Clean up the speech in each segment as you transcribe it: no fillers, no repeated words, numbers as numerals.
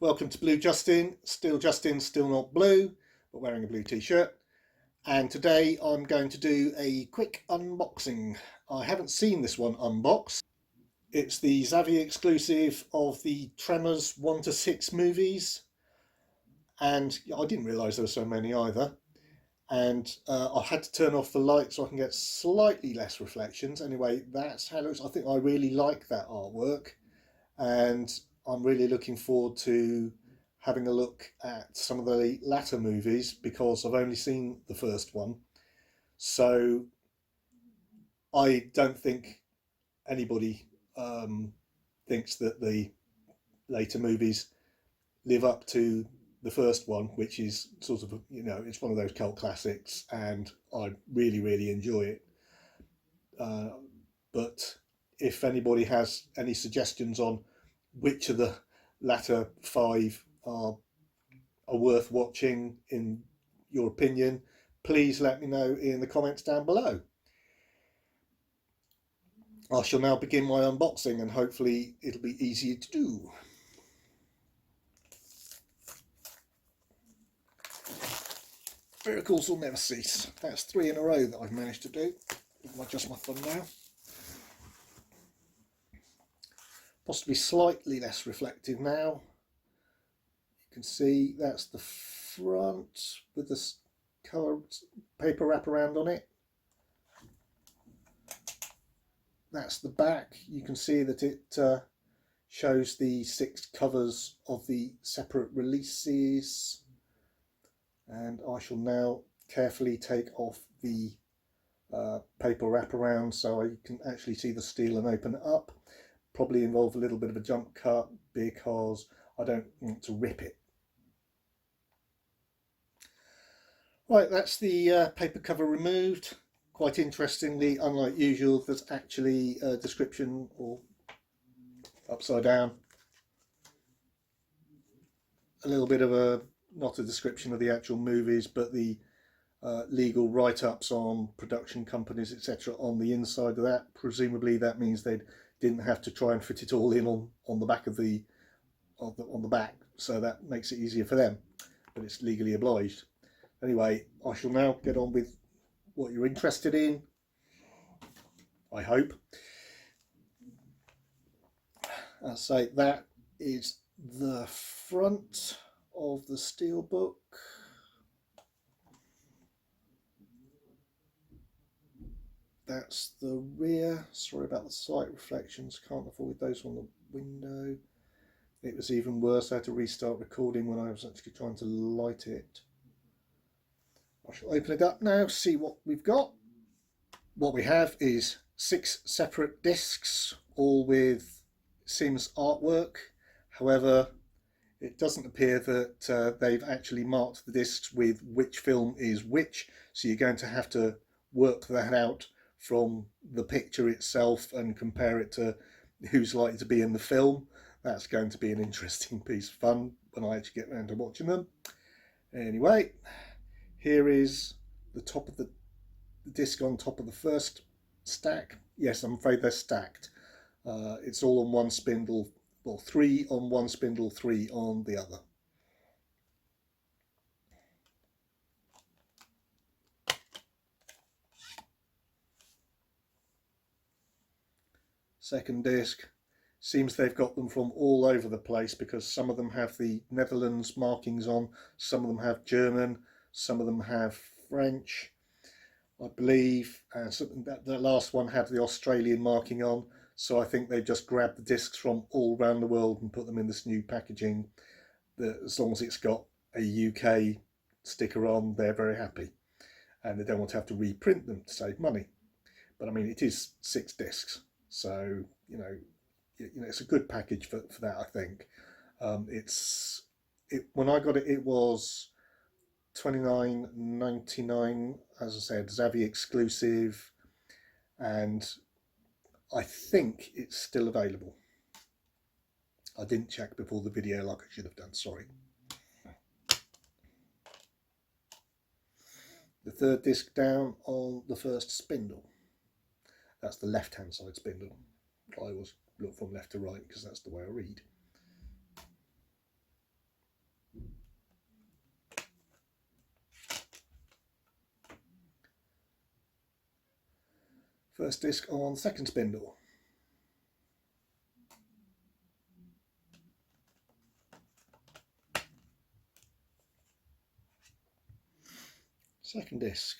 Welcome to Blue Justin, still not blue, but wearing a blue t-shirt. And today I'm going to do a quick unboxing. I haven't seen this one unboxed. It's the Zavvi exclusive of the Tremors 1-6 movies. And I didn't realise there were so many either. And I had to turn off the light so I can get slightly less reflections. Anyway, that's how it looks. I think I really like that artwork. And I'm really looking forward to having a look at some of the latter movies because I've only seen the first one. So I don't think anybody thinks that the later movies live up to the first one, which is sort of, it's one of those cult classics and I really enjoy it. But if anybody has any suggestions on which of the latter five are worth watching in your opinion, please let me know in the comments down below. I shall now begin my unboxing and hopefully it'll be easier to do. Miracles will never cease. That's 3 in a row that I've managed to do. I'll adjust my thumb now. Possibly slightly less reflective now. You can see that's the front with the colour paper wraparound on it. That's the back. You can see that it shows the 6 covers of the separate releases. And I shall now carefully take off the paper wraparound so I can actually see the steel and open it up. Probably involve a little bit of a jump cut because I don't want to rip it. Right, that's the paper cover removed. Quite interestingly, unlike usual, there's actually a description, or upside down, a little bit of a, not a description of the actual movies, but the legal write-ups on production companies, etc. on the inside of that. Presumably that means they didn't have to try and fit it all in on the back of on the back, so that makes it easier for them, but it's legally obliged. Anyway, I shall now get on with what you're interested in, I hope. I'll say that is the front of the steelbook. That's the rear. Sorry about the slight reflections, can't avoid those on the window. It was even worse, I had to restart recording when I was actually trying to light it. I shall open it up now, see what we've got. What we have is 6 separate discs, all with Sims artwork. However, it doesn't appear that they've actually marked the discs with which film is which, so you're going to have to work that out from the picture itself and compare it to who's likely to be in the film. That's going to be an interesting piece of fun when I actually get around to watching them. Anyway, here is the top of the disc on top of the first stack. Yes, I'm afraid they're stacked. It's all on one spindle, well, 3 on one spindle, 3 on the other. Second disc, seems they've got them from all over the place because some of them have the Netherlands markings on, some of them have German, some of them have French, I believe, and the last one had the Australian marking on, so I think they've just grabbed the discs from all around the world and put them in this new packaging. As long as it's got a UK sticker on, they're very happy, and they don't want to have to reprint them to save money. But I mean, it is 6 discs, so it's a good package for that, I think. When I got it, it was $29.99, as I said, Zavvi exclusive, and I think it's still available. I didn't check before the video like I should have done, sorry. The third disc down on the first spindle. That's the left-hand side spindle. I always look from left to right because that's the way I read. First disc on second spindle. Second disc.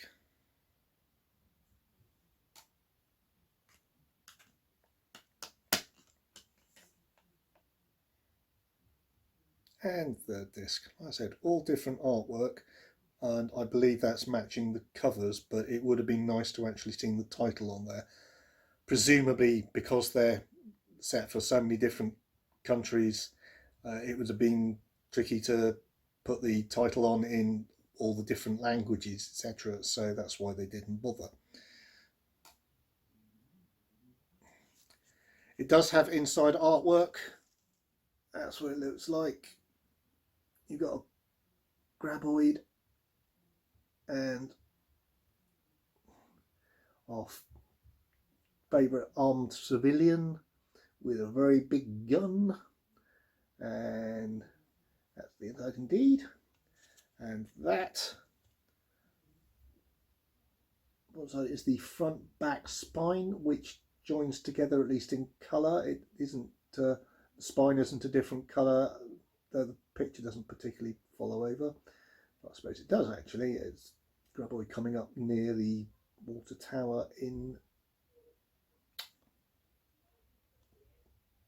And third disc. Like I said, all different artwork, and I believe that's matching the covers, but it would have been nice to actually see the title on there. Presumably because they're set for so many different countries, it would have been tricky to put the title on in all the different languages, etc. So that's why they didn't bother. It does have inside artwork. That's what it looks like. You've got a graboid and our favourite armed civilian with a very big gun, and that's the inside indeed. And that is the front back spine, which joins together, at least in colour. It isn't the spine isn't a different colour, though the picture doesn't particularly follow over. But I suppose it does actually. It's graboid coming up near the water tower in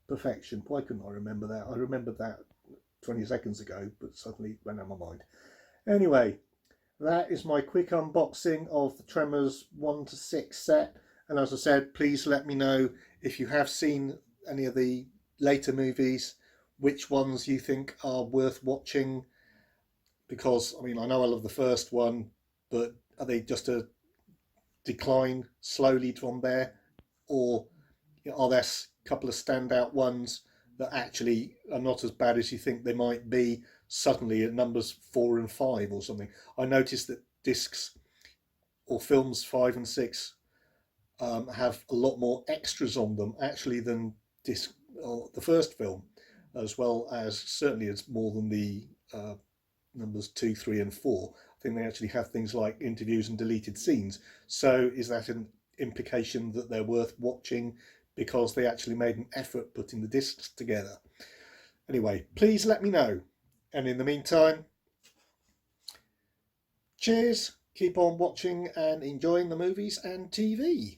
Perfection. Why couldn't I remember that? I remembered that 20 seconds ago, but suddenly went out of my mind. Anyway, that is my quick unboxing of the Tremors 1-6 set. And as I said, please let me know if you have seen any of the later movies, which ones you think are worth watching. Because, I mean, I know I love the first one, but are they just a decline slowly from there? Or are there a couple of standout ones that actually are not as bad as you think they might be suddenly at numbers 4 and 5 or something? I noticed that discs or films 5 and 6 have a lot more extras on them actually than disc or the first film, as well as certainly it's more than the numbers 2, 3 and 4. I think they actually have things like interviews and deleted scenes. So is that an implication that they're worth watching because they actually made an effort putting the discs together? Anyway, please let me know. And in the meantime, cheers, keep on watching and enjoying the movies and TV.